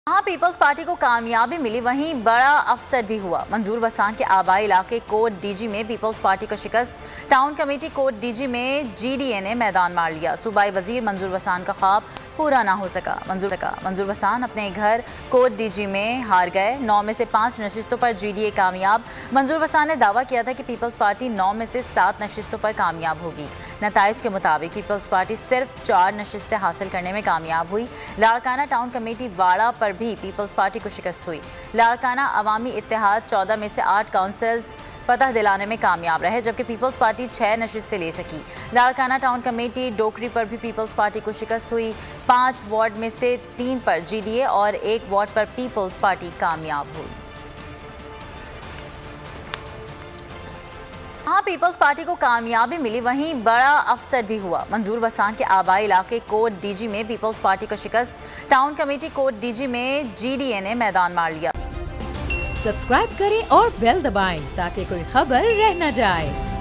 हाँ, peoples party को कामयाबी मिली, वहीं बड़ा अफसर भी हुआ। मंजूर वसान के आबाई इलाके कोट डीजी में पीपल्स पार्टी को शिकस्त। टाउन कमेटी कोट डीजी में जीडीए ने मैदान मार लिया। सूबाई वजीर मंजूर वसान का ख्वाब पूरा ना हो सका। मंजूर वसान अपने घर कोट डीजी में हार गए। 9 में से 5 नशिस्तों पर जीडीए कामयाब। मंजूर वसान ने दावा किया था कि पीपल्स पार्टी 9 में से 7 नशिस्तों पर कामयाब होगी। नताइज के मुताबिक पीपल्स पार्टी सिर्फ 4 नशिस्तें हासिल करने में कामयाब हुई। लाड़काना टाउन कमेटी वाड़ा पर भी पीपल्स पार्टी को शिकस्त हुई। लाड़काना अवामी इत्तेहाद 14 में से 8 काउंसिल्स फतह दिलाने में कामयाब रहे, जबकि पीपल्स पार्टी 6 नशिस्तें ले सकी। लाड़काना टाउन कमेटी डोकरी पर भी पीपल्स पार्टी को शिकस्त हुई। 5 वार्ड में से 3 पर जीडीए और 1 वार्ड पर पीपल्स पार्टी कामयाब हुई। हाँ, पीपल्स पार्टी को कामयाबी मिली, वहीं बड़ा अफसर भी हुआ। मंजूर वसान के आबाई इलाके कोट डीजी में पीपल्स पार्टी को शिकस्त। टाउन कमेटी कोट डीजी में जीडीए ने मैदान मार लिया। सब्सक्राइब करें और बेल दबाएं ताकि कोई खबर रह न जाए।